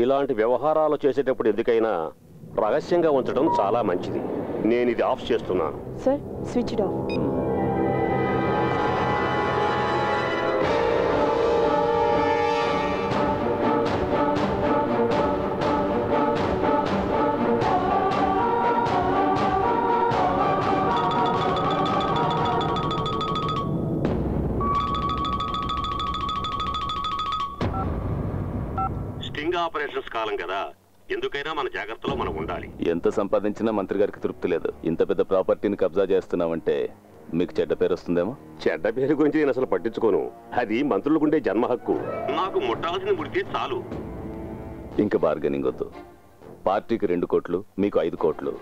ఇలాంటి వ్యవహారాలు చేసేటప్పుడు ఎందుకైనా రహస్యంగా ఉంచడం చాలా మంచిది. నేను ఇది ఆఫ్ చేస్తున్నాను. Sir, switch off. Sting operations కాలం కదా, ఎందుకైనా మన జాగ్రత్తలో మనం ఉండాలి. ఎంత సంపాదించినా మంత్రి గారికి తృప్తి లేదు. ఇంత పెద్ద ప్రాపర్టీని కబ్జా చేస్తున్నామంటే మీకు చెడ్డ పేరు వస్తుందేమో. చెడ్డ పేరు గురించి నేను అసలు పట్టించుకోను. అది మంత్రులకుండే జన్మ హక్కు. నాకు ముట్టాల్సిన ముడితే చాలు. ఇంకా బార్గెనింగ్ వద్దు. పార్టీకి 2 కోట్లు, మీకు 5 కోట్లు.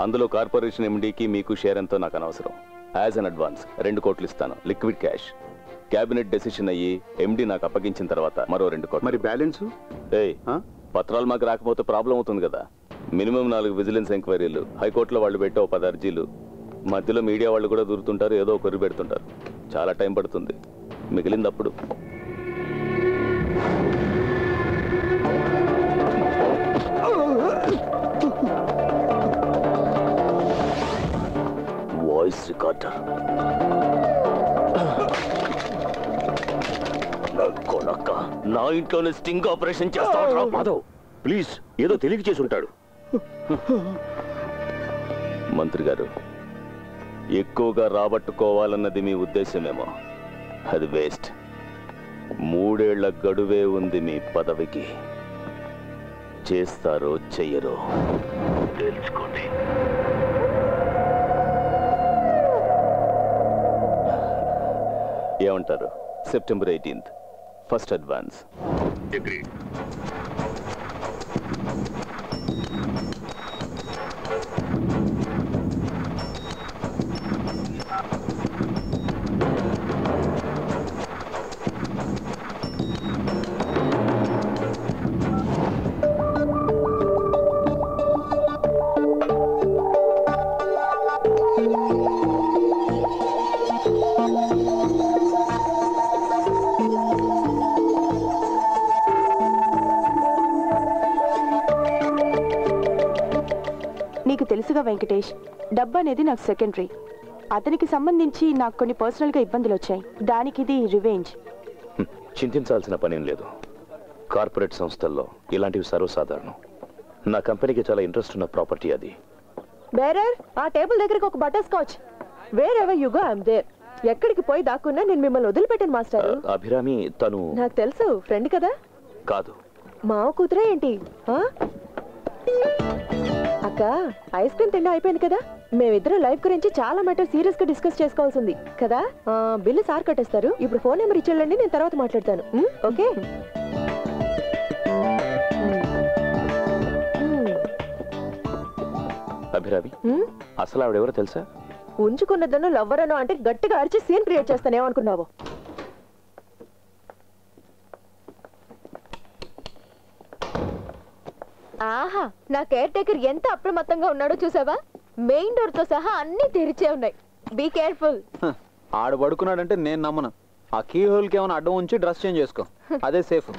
అందులో కార్పొరేషన్ ఎండీకి మీకు షేర్ ఎంతో నాకు అనవసరం. యాజ్ అన్ అడ్వాన్స్ 2 కోట్లు ఇస్తాను, లిక్విడ్ క్యాష్. క్యాబినెట్ డెసిషన్ అయ్యి ఎండీ నాకు అప్పగించిన తర్వాత మరో 2 కోట్లు. మరి బ్యాలెన్స్? పత్రాలు మాకు రాకపోతే ప్రాబ్లం అవుతుంది కదా. మినిమం 4 విజిలెన్స్ ఎంక్వైరీలు, హైకోర్టులో వాళ్ళు పెట్టే 10 అర్జీలు, మధ్యలో మీడియా వాళ్ళు కూడా దూరుతుంటారు, ఏదో ఒకరు పెడుతుంటారు. చాలా టైం పడుతుంది. మిగిలింది అప్పుడు. Voice recorder. నా ఇంట్లోనే స్టింగ్ ఆపరేషన్ చేస్తాడు. మాధవ్ ప్లీజ్, ఏదో తెలియక చేసి ఉంటాడు. మంత్రి గారు, ఎక్కువగా రాబట్టుకోవాలన్నది మీ ఉద్దేశమేమో. అది వేస్ట్. 3 ఏళ్ల గడువే ఉంది మీ పదవికి. చేస్తారో చెయ్యరో తెలుసుకోండి. ఏమంటారు? September 18th first advance. నీకు తెలుసుగా వెంకటేష్, డబ్బు అనేది నాకు సెకండరీ. అతనికి సంబంధించి నాకు కొన్ని పర్సనల్గా ఇబ్బందులు వచ్చాయి. దానికి ఇది రివెంజ్. చింతించాల్సిన పనేం లేదు. కార్పొరేట్ సంస్థల్లో ఇలాంటివి సర్వసాధారణం. నా కంపెనీకి చాలా ఇంట్రెస్ట్ ఉన్న ప్రాపర్టీ అది. బేరర్, ఆ టేబుల్ దగ్గరికి ఒక butterscotch. Wherever you go I am there. ఎక్కడికి పోయి దాక్కున్నా నేను మిమ్మల్ని వదిలిపెట్టాను మాస్టర్. అభిరామి తను నాకు తెలుసు, ఫ్రెండ్ కదా. కాదు, మావ కూతురే ఏంటి? అక్క, ఐస్ క్రీమ్ తిండి అయిపోయింది కదా. మేమిద్దరం లైఫ్ గురించి చాలా మ్యాటర్ సీరియస్ గా డిస్కస్ చేసుకోవాల్సింది కదా. బిల్లు సార్ కట్టేస్తారు. ఇప్పుడు ఫోన్ నెంబర్ ఇచ్చేళ్ళండి, నేను తర్వాత మాట్లాడతాను. ఓకే? అభిరామి, అసలు ఆవిడెవరో తెలుసా? ఉంచుకున్నదను లవ్వరను అంటే గట్టిగా అరిచి సీన్ క్రియేట్ చేస్తానేమనుకున్నావు? ఆహా, నా కేర్ టేకర్ ఎంత అప్రమత్తంగా ఉన్నాడో చూసావా? మెయిన్ డోర్ తో సహా అన్ని తెరిచే ఉన్నాయి. Be careful. ఆడు పడుకున్నాడంటే నేను నమ్మను. ఆ కీ హోల్ కి ఏమైనా అడ్డం ఉంచి డ్రెస్ చేంజ్ చేసుకో, అదే సేఫ్.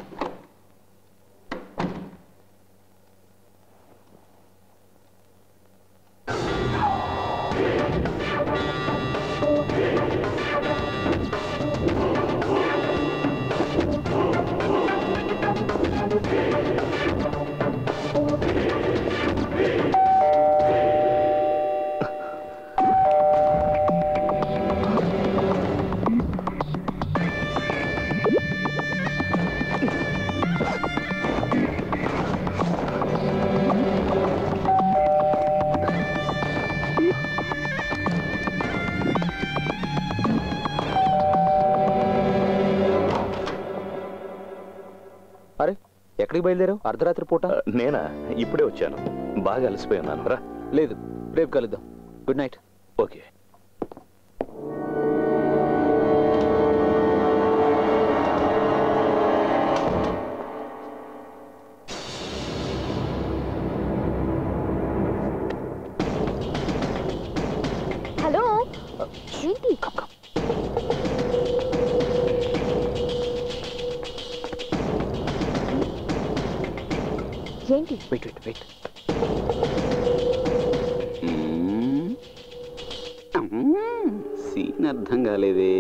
అరే, ఎక్కడికి బయలుదేరావు అర్ధరాత్రి పూట? నేనా? ఇప్పుడే వచ్చాను. బాగా అలసిపోయాను. రా. లేదు, రేపు కలుద్దాం. Good night. ఓకే. హలో, ఏంటి? ఏంటి? Wait wait wait. సీన్ అర్థం కాలేదే.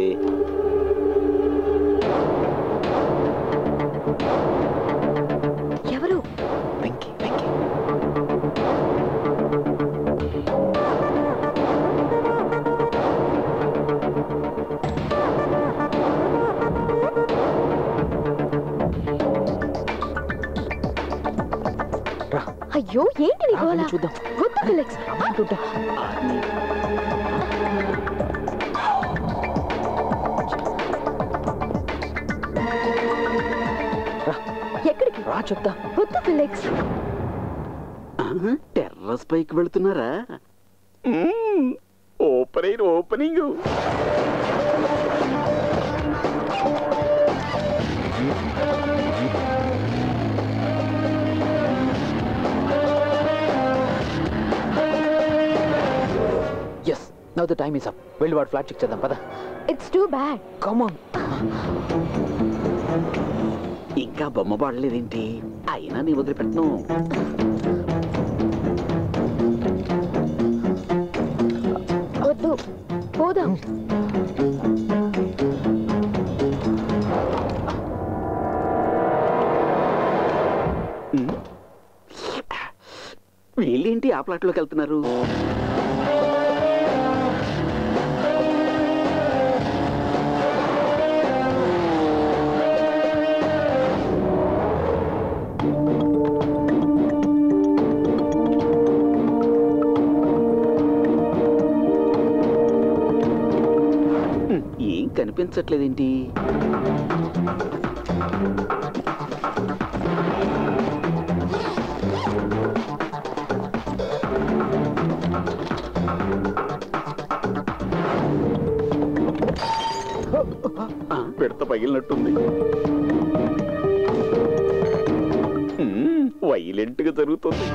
ఎవరు? వెంకీ వెంకీ. అయ్యో ఏంటి నీ గోల? చూద్దాం. వద్దు ఫిలిక్స్. ఎక్కడికి? రా చెప్తా. వద్దు ఫిలిక్స్. టెర్రస్ పైకి వెళ్తున్నారా? Opening. Yes, now the time is up. వెళ్ళి వాడు ఫ్లాట్ చెక్ చేద్దాం పద. It's too bad. Come on. ఇంకా బొమ్మ పడలేదేంటి? అయినా నీ వదిలిపెట్టను. వద్దు, పోదాం. వీళ్ళేంటి ఆ ప్లాట్లోకి వెళ్తున్నారు? ఏం కనిపించట్లేదేంటి? పెడత పగిలినట్టుంది. వైలెంట్ గా జరుగుతుంది.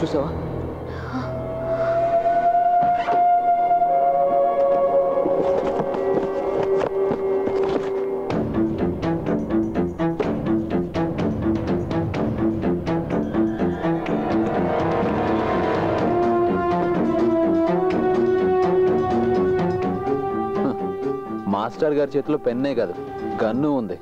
చూసావా? మాస్టర్ గారి చేతిలో పెన్నే కాదు, గన్ను ఉంది.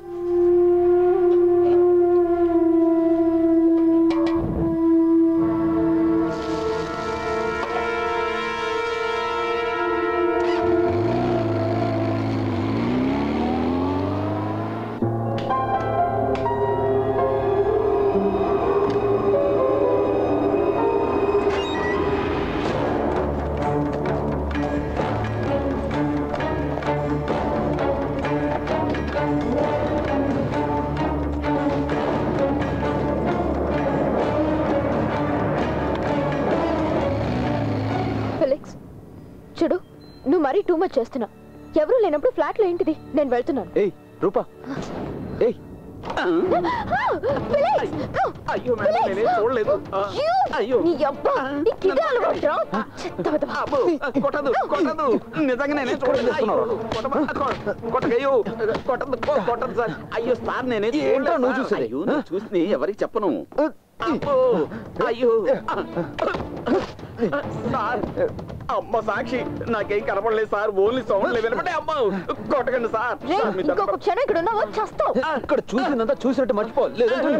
ఫిలిక్స్ చూడు, నువ్వు మరీ టూ మచ్ చేస్తున్నావు. ఎవరు లేనప్పుడు ఫ్లాట్ లో ఏంటిది? నేను వెళ్తున్నాను. ఏయ్ రూపా, ఏయ్ అయ్యో మేడం, నేనేం చూడలేదు. అయ్యో నీ అబ్బా, నీ కిడ్నీ అలవాటురా. చెత్త వెధవ. అబ్బో, కొట్టదు కొట్టదు, నిజంగా నేనేం చూడలేదు. కొట్టగయ్యో, కొట్టదు సార్. అయ్యో సార్, నేనే ఏంటో నువ్వు చూసేది? అయ్యో, నేను చూసి ఎవరికి చెప్పను. అబ్బో, అయ్యో సార్, అమ్మ సాక్షి, నాకేం కనపడలేదు సార్. Only sound వినపడే. అమ్మ కొట్టకండి సార్. రేయ్, ఇంకొక క్షణం ఇక్కడ ఉన్నావో చస్తావు. ఇక్కడ చూసిందంతా చూసినట్టు మర్చిపో. లేదంటే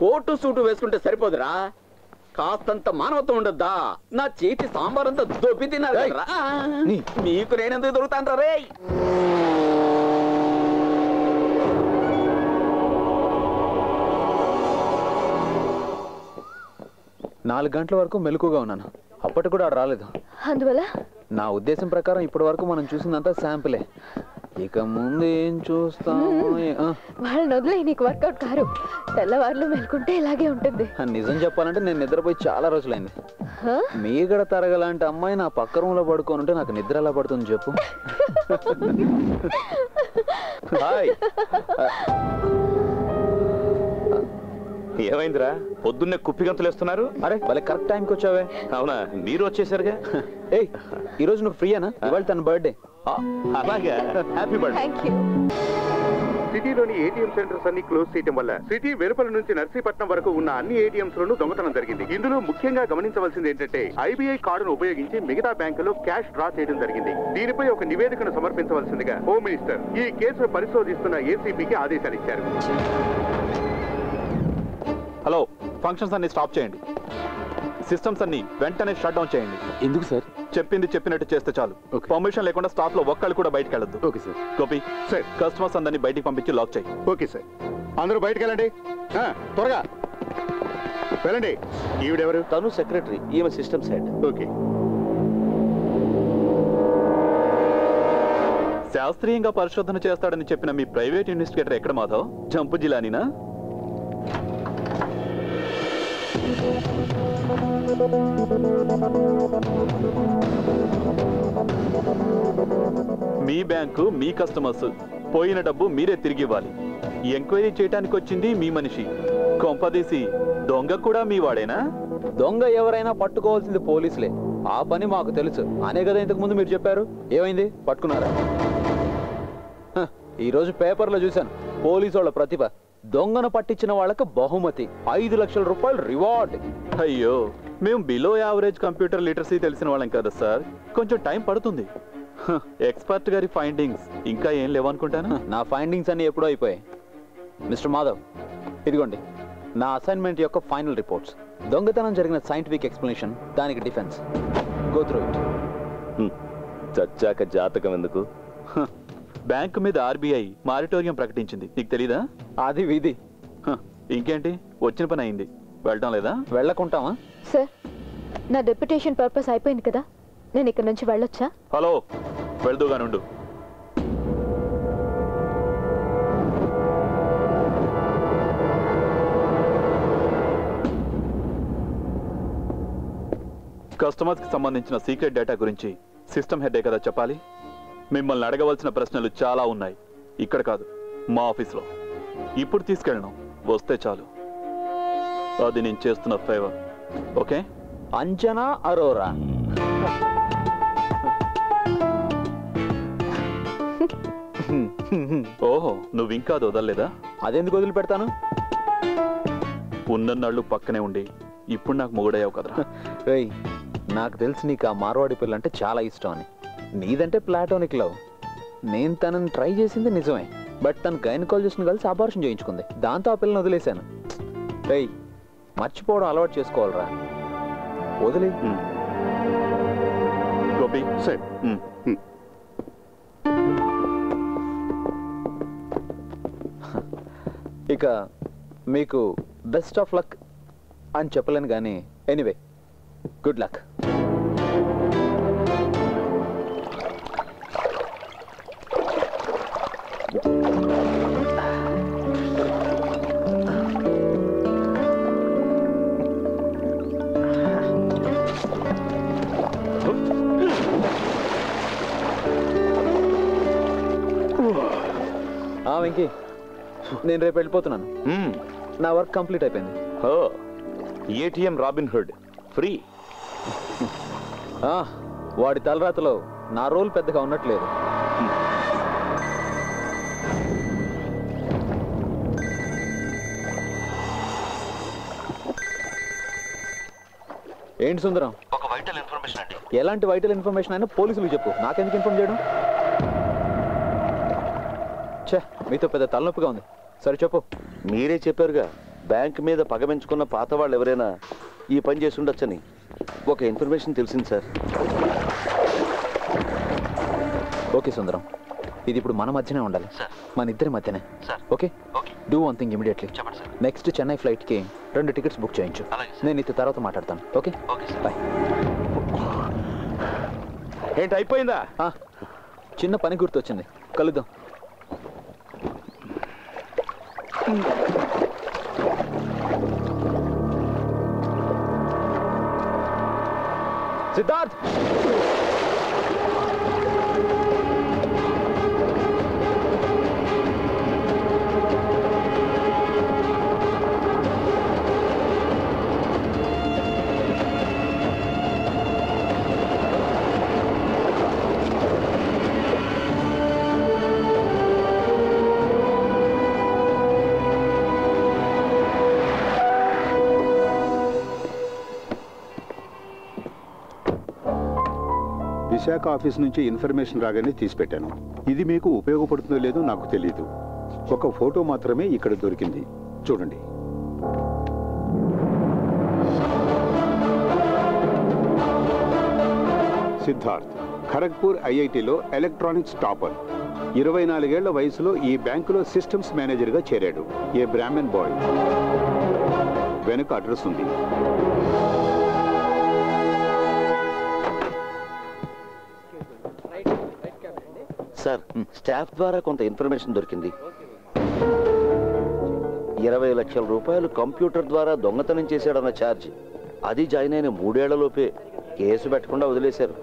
కోటు సూటు వేసుకుంటే సరిపోదురా, కాస్తంత మానవత్వం ఉండద్దా? నా చేతి సాంబార్ అంతా దొబ్బి తిన్నారు. మీకు నేనెందుకు దొరుకుతాను రే? 4 గంటల వరకు మెలకుగా ఉన్నాను. అప్పటికి కూడా రాలేదు. అందువల్ల నా ఉద్దేశం ప్రకారం ఇప్పటి వరకు మనం చూసిందంతా శాంపులే. ఇక ముందు ఏం చూస్తాం? వాళ్ళని వదిలే, నీకు వర్కౌట్ కారు. తెల్లవారులు మెలుకుంటే ఇలాగే ఉంటుంది. నిజం చెప్పాలంటే నేను నిద్రపోయి చాలా రోజులైంది. మీగడ తరగలాంటి అమ్మాయి నా పక్క రూమ్ లో పడుకొని ఉంటే నాకు నిద్ర ఎలా పడుతుంది చెప్పు. హాయ్. ఏమైందిరా పొద్దున్నే కుప్పి గంతులేస్తున్నారు? అరే భలే కరెక్ట్ టైంకి వచ్చావే. అవునా, మీరు వచ్చేసరిగా. ఏయ్ ఈ రోజు నువ్వు ఫ్రీయేనా? ఇవాళ తన బర్త్డే. అలాగే, హ్యాపీ బర్త్డే. Thank you. సిటీలోని ఏటీఎం సెంటర్స్ అన్ని క్లోజ్ చేయడం వల్ల సిటీ వెలుపల నుంచి నర్సీపట్నం వరకు ఉన్న అన్ని ఏటీఎంస్ లోనూ దొంగతనం జరిగింది. ఇందులో ముఖ్యంగా గమనించవలసింది ఏంటంటే ఐబీఐ కార్డును ఉపయోగించి మిగతా బ్యాంకులు క్యాష్ డ్రా చేయడం జరిగింది. దీనిపై ఒక నివేదికను సమర్పించవలసిందిగా హోమ్ మినిస్టర్ ఈ కేసును పరిశోధిస్తున్న ఏసీబీకి ఆదేశాలు ఇచ్చారు. హలో, ఫంక్షన్స్ అన్ని స్టాప్ చేయండి. సిస్టమ్స్ అన్ని వెంటనే షట్ డౌన్ చేయండి. ఎందుకు సార్? చెప్పింది చెప్పినట్టు చేస్తే చాలు. పర్మిషన్ లేకుండా స్టాఫ్ లో ఒక్కళ్ళు కూడా బయటకు వెళ్ళొద్దు. Okay sir. Gopi sir, customers అందరినీ బయటికి పంపించి లాక్ చేయి. Okay sir. అందరూ బయటకు వెళ్ళండి, త్వరగా వెళ్ళండి. ఈవిడెవరు? తను సెక్రటరీ, ఈమె సిస్టమ్స్ హెడ్. ఓకే. శాస్త్రీయంగా పరిశోధన చేస్తాడని చెప్పిన మీ ప్రైవేట్ ఇన్వెస్టిగేటర్ ఎక్కడ మాధవ్? జంపు జిలానీనా? మీ బ్యాంకు మీ కస్టమర్స్, పోయిన డబ్బు మీరే తిరిగి ఇవ్వాలి. ఎంక్వైరీ చేయడానికి వచ్చింది మీ మనిషి. కొంపదీసి దొంగ కూడా మీ వాడేనా? దొంగ ఎవరైనా పట్టుకోవాల్సింది పోలీసులే. ఆ పని మాకు తెలుసు అనే కదా ఇంతకు ముందు మీరు చెప్పారు. ఏమైంది, పట్టుకున్నారా? ఈ రోజు పేపర్లో చూశాను, పోలీసు వాళ్ళ ప్రతిభ. దొంగను పట్టించిన వాళ్ళకు బహుమతి 5 లక్షల రూపాయలు రివార్డ్. అయ్యో, మేము బిలో యావరేజ్ కంప్యూటర్ లిటరసీ తెలిసిన వాళ్ళం కదా సార్, కొంచెం టైం పడుతుంది. ఎక్స్పర్ట్ గారి ఫైండింగ్స్ ఇంకా ఏం లేవనుకుంటాను. నా ఫైండింగ్స్ అన్ని ఎప్పుడో అయిపోయాయి. మిస్టర్ మాధవ్, ఇదిగోండి నా అసైన్మెంట్ యొక్క ఫైనల్ రిపోర్ట్స్. దొంగతనం జరిగిన సైంటిఫిక్ ఎక్స్ప్లెనేషన్, దానికి డిఫెన్స్. Go through it. చచ్చాక జాతకం ఎందుకు? బ్యాంకు మీద ఆర్బీఐ మారిటోరియం ప్రకటించింది, నీకు తెలీదా? అది విధి. ఇంకేంటి, వచ్చిన పని అయింది. వెళ్ళటం లేదా? వెళ్ళకుంటావా? సార్, నా డెప్యుటేషన్ పర్పస్ అయిపోయింది కదా, నేను ఇక్కడ నుంచి వెళ్ళొచ్చా? హలో, వెళ్దూగానుండు. కస్టమర్స్ కి సంబంధించిన సీక్రెట్ డేటా గురించి సిస్టమ్ హెడ్ కదా చెప్పాలి. మిమ్మల్ని అడగవలసిన ప్రశ్నలు చాలా ఉన్నాయి. ఇక్కడ కాదు, మా ఆఫీస్లో. ఇప్పుడు తీసుకెళ్ళను, వస్తే చాలు. అది నేను చేస్తున్న ఫేవర్. ఓకే? అంజనా అరోరా. ఓహో, నువ్వు ఇంకా అది వదలలేదా? అదెందుకు వదిలిపెడతాను? ఉన్నన్నాళ్ళు పక్కనే ఉండి ఇప్పుడు నాకు మొగుడయ్యావు కదరా. రేయ్, నాకు తెలిసి నీకు ఆ మార్వాడి పిల్ల అంటే చాలా ఇష్టం అని. నీదంటే ప్లాటోనిక్ లవ్. నేను తనని ట్రై చేసింది నిజమే, బట్ తను గైనకాలజిస్ట్ని కలిసి అబార్షన్ చేయించుకుంది. దాంతో ఆ పిల్లని వదిలేశాను. రేయ్, మర్చిపోవడం అలవాటు చేసుకోవాలరా. వదిలే. గోపి సార్, ఇక మీకు బెస్ట్ ఆఫ్ లక్ అని చెప్పలేను కానీ ఎనీవే, గుడ్ లక్. వెంకీ, నేను రేపు వెళ్ళిపోతున్నాను. నా వర్క్ కంప్లీట్ అయిపోయింది. ATM robin hood free. వాడి తలరాతలో నా రోల్ పెద్దగా ఉన్నట్లేదు. ఏంటి సుందరం? ఒక వైటల్ ఇన్ఫర్మేషన్ అండి. ఎలాంటి వైటల్ ఇన్ఫర్మేషన్ అయినా పోలీసులకు చెప్పు, నాకెందుకు ఇన్ఫార్మ్ చేయడం? ఛే, మీతో పెద్ద తలనొప్పిగా ఉంది. సరే చెప్పు. మీరే చెప్పారుగా, బ్యాంక్ మీద పగమెంచుకున్న పాత వాళ్ళు ఎవరైనా ఈ పని చేసి ఉండొచ్చని. ఒక ఇన్ఫర్మేషన్ తెలిసింది సార్. ఓకే సుందరం, ఇది ఇప్పుడు మన మధ్యనే ఉండాలి, మన ఇద్దరి మధ్యనే. Okay, do one thing immediately. Next Chennai ఫ్లైట్కి 2 టికెట్స్ బుక్ చేయించు. నేను నీతో తర్వాత మాట్లాడతాను. Okay, bye. ఏంటి అయిపోయిందా? చిన్న పని గుర్తొచ్చింది. కలుద్దాం. సిద్ధార్థ్, విశాఖ ఆఫీస్ నుంచి ఇన్ఫర్మేషన్ రాగానే తీసిపెట్టాను. ఇది మీకు ఉపయోగపడుతుందో లేదో నాకు తెలియదు. ఒక ఫోటో మాత్రమే ఇక్కడ దొరికింది, చూడండి. సిద్ధార్థ్ ఖరగ్పూర్ ఐఐటిలో ఎలక్ట్రానిక్స్ టాపర్. 24 ఏళ్ల వయసులో ఈ బ్యాంకులో సిస్టమ్స్ మేనేజర్గా చేరాడు. ఏ బ్రాహ్మణ్ బాయ్. వెనుక అడ్రస్ ఉంది. సార్, స్టాఫ్ ద్వారా కొంత ఇన్ఫర్మేషన్ దొరికింది. 20 లక్షల రూపాయలు కంప్యూటర్ ద్వారా దొంగతనం చేశాడన్న ఛార్జ్, అది జాయిన్ అయిన 3 ఏళ్లలోపే కేసు పెట్టకుండా వదిలేశారు.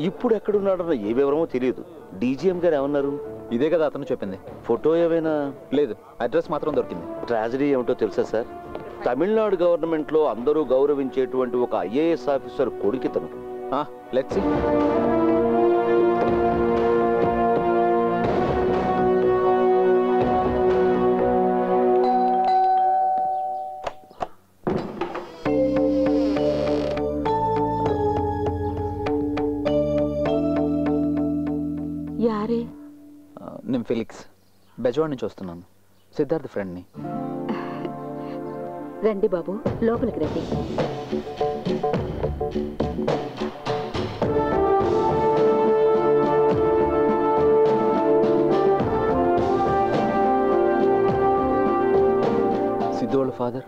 ఇప్పుడు ఎక్కడున్నాడన్న ఏ వివరమో తెలియదు. డీజీఎం గారు ఏమన్నారు? ఇదే కదా అతను చెప్పింది. ఫోటో ఏమైనా? లేదు, అడ్రస్ మాత్రం దొరికింది. ట్రాజడీ ఏమిటో తెలుసా సార్? తమిళనాడు గవర్నమెంట్లో అందరూ గౌరవించేటువంటి ఒక ఐఏఎస్ ఆఫీసర్ కొడుకితను. Let's see. నేను ఫెలిక్స్, బెజవాడ నుంచి వస్తున్నాను. సిద్ధార్థ్ ఫ్రెండ్ని. రండి బాబు, లోపలికి రండి. సిద్ధు వాళ్ళ ఫాదర్.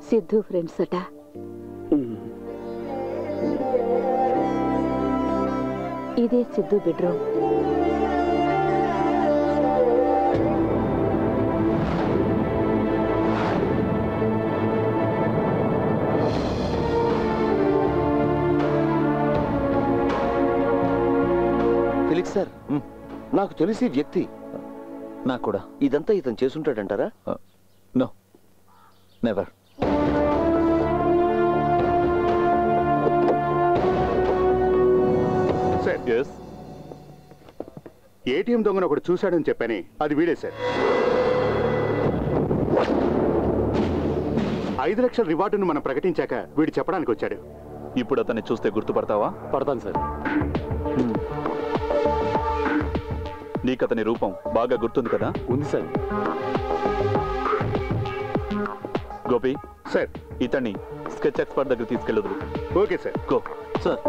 సిద్ధు ఫ్రెండ్స్ అట. ఇదే సిద్ధు బెడ్రూమ్. ఫెలిక్స్ సార్, నాకు తెలిసి వ్యక్తి. నాకు కూడా. ఇదంతా ఇతను చేసుంటాడంటారా? No, never. ఏటీఎం దొంగను ఒకటి చూశాడని చెప్పని, అది వీడే సార్. 5 లక్షల రివార్డును మనం ప్రకటించాక వీడు చెప్పడానికి వచ్చాడు. ఇప్పుడు అతన్ని చూస్తే గుర్తుపడతావా? పడతాను సార్. నీకు అతని రూపం బాగా గుర్తుంది కదా? ఉంది సార్. గోపి సార్, ఇతన్ని స్కెచ్ ఎక్స్పర్ట్ దగ్గర తీసుకెళ్ళదు. Okay sir. Go sir.